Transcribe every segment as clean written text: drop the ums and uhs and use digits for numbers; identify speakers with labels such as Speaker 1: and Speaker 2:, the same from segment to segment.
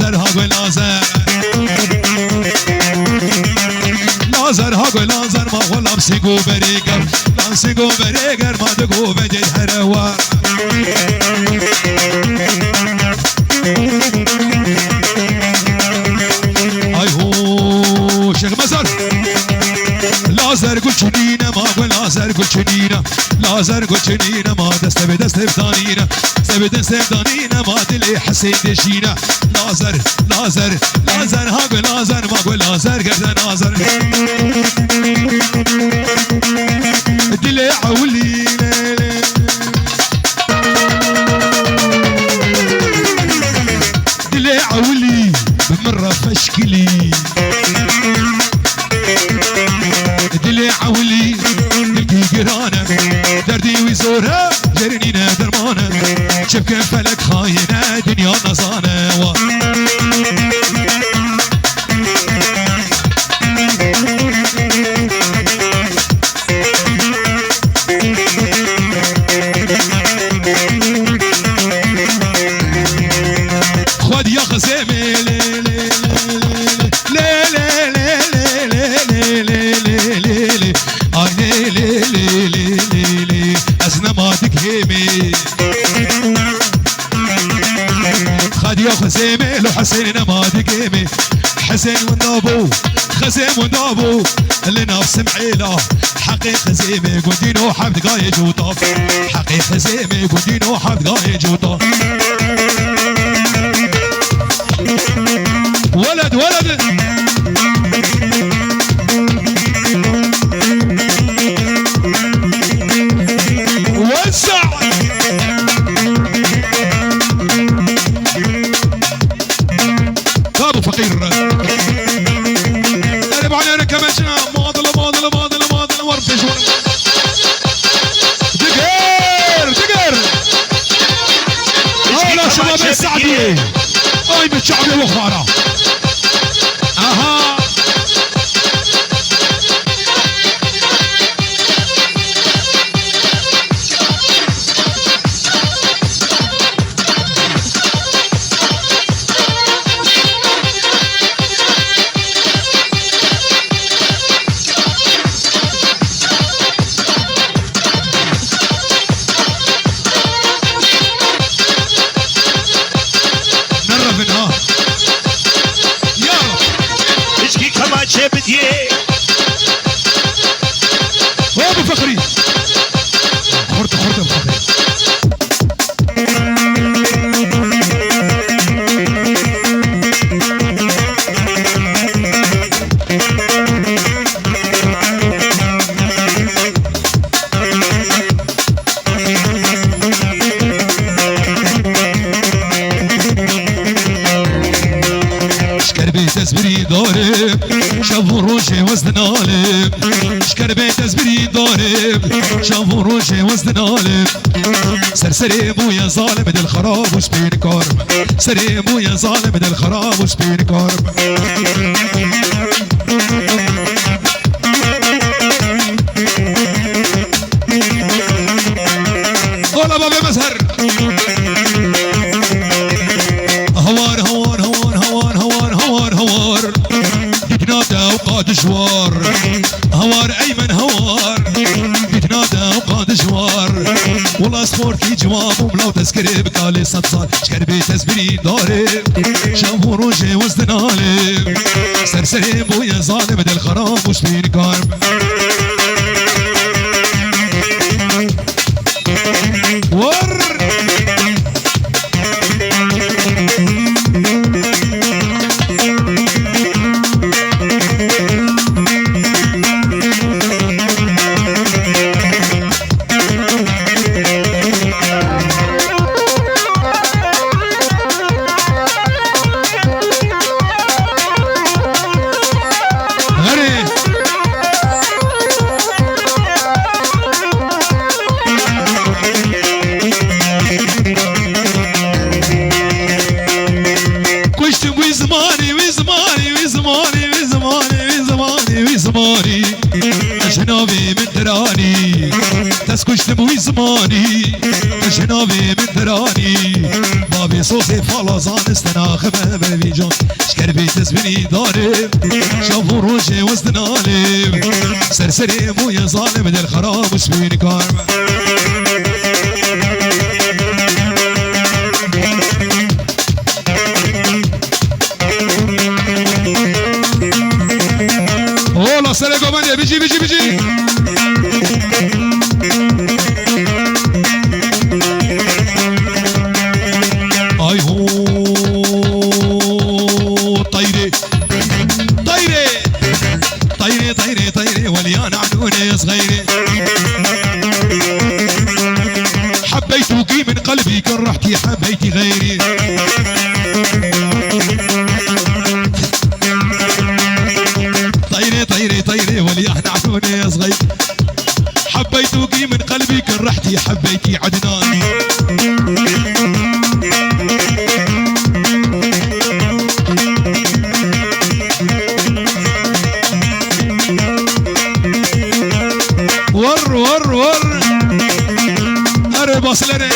Speaker 1: لازر ها گل لازر لازر ها گل لازر ما غلام سیگو بریگر لام سیگو بریگر ما دگو بجید هروار ای هو شیخ مزار لازر گل چنینه ما گل لازر گل چنینه لازر گل چنینه ما دست به دست بدانینه دست به دست بدانینه ما دل حسین دشینه لازر لازر لازر ها گل لازر ما گل لازر گردن لازر دل عولي دل عولي بمرة فشكلي دل عولي دلقي قرانة دردي وزورها جرنينا درمانة شبكة فلك خاينة دنيا نصانة خد يا خزيمي خزيمي لو حسين ما تقيمي حسين والنابو خزيم والنابو اللي نفس معيله حقي خزيمي قدينو حبد قايج وطاف حقي خزيمي قدينو حبد قايج وطاف ولد ولد وسع ابو فقير قرب علينا كمان شنا ماضله ماضله ماضله ماضله ورفش دقر دقر هلا شباب السعديه هاي بالشعبيه وخاره اها ابو فخري خرطه خرطه ابو فخري تزبري ضارب شافوا روجي وزن عالم شكربي تزبري ضارب شافوا روجي وزن عالم سرسري بويا ظالم دل خراب وسبين كرم سري بويا ظالم دل خراب وسبين كرم والله بابي مزهر هوار هوار هوار هوار هوار هوار هوار يتنادى وقاد جوار هوار ايمن هوار يتنادى وقاد جوار والله سبورتي جواب وملو تذكري بقالي صدصال شكربي تزبري ضارب شافوا روجي وزن عالم سرسري بويا ظالم دل خراب وشبين كرم ور جنابي من دراني تسكش تبوي زماني جنابي من دراني بابي صوصي فالازان استناخبه ببيجان شكربي تزبني دارم شافو روجي وزدنالم سرسري مو يا ظالم دل خراب وسبين كارم اولا سره گوبنده بيجي بيجي بيجي اي هو طيري طيري طيري طيري طيري وليان عنوني صغيري حبيتك من قلبي كرهتي حبيتي غيري طيري طيري طيري وليان عنوني صغير حبيتك من قلبي كرهتي حبيتي عدنان ور ور ور اري باصلري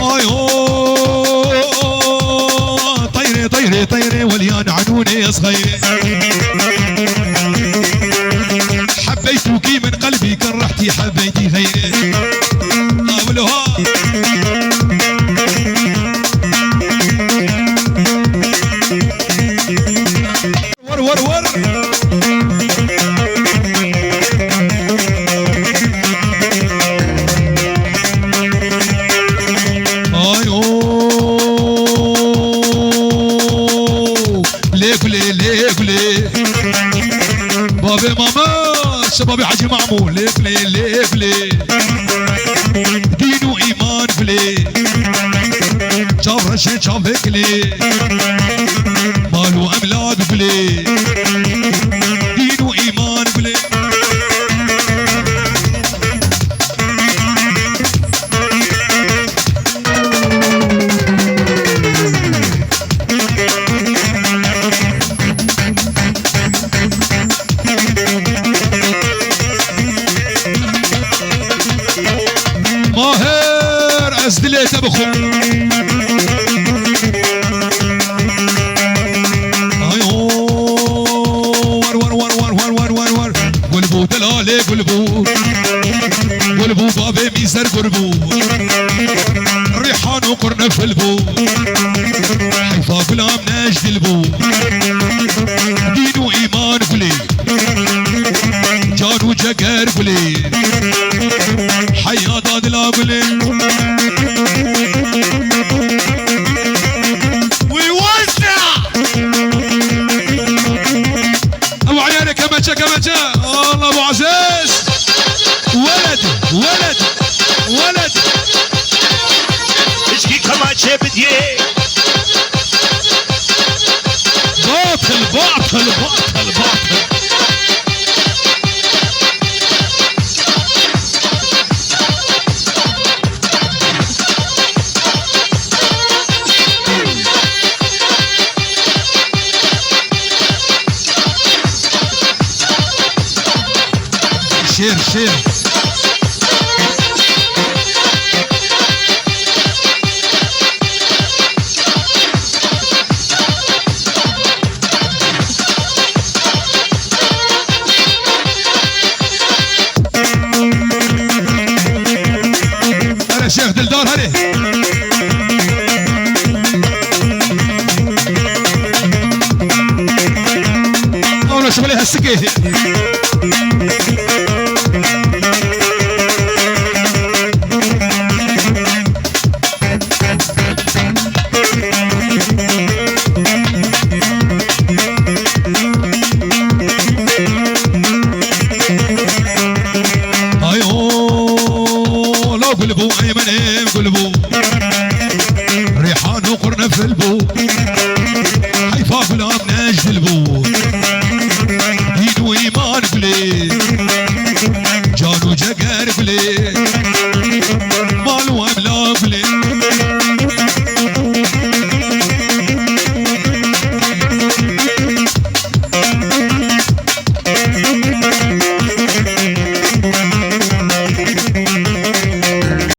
Speaker 1: اي هو طيري طيري طيري وليان عنوني صغير حبيتك من قلبي كرهتي حبيتي غيري قابلوها ور ور ور اي ليكولي ليكولي بابي ماما شبابي حاجي معمول ليكولي ليكولي دين وايمان فلي شاف رشين شاف هيكلي مالو املاك فلي دين وايمان فلي ماهر ازدليت ابو خو قلبو دلالي قلبو قلبو بابي ميزر قلبو ريحان وقرن في البو حيفا قلام ناجد البو دين وايمان قلي جان وجقر قلي حيا دادلا قلي ويوزع ابو عيالي كمجة كمجة الله ابو عزيز ولد ولد ولد
Speaker 2: اشكي كمجة بديه
Speaker 1: باطل باطل باطل باطل شير شير هلا شيخ دلدار هلا اولا شغلي هالسكيتي قلبو ايمن قلبو ريحان وقرن في البو حيفا غلام ناجد البو دين وايمان قلي جان وجقر قلي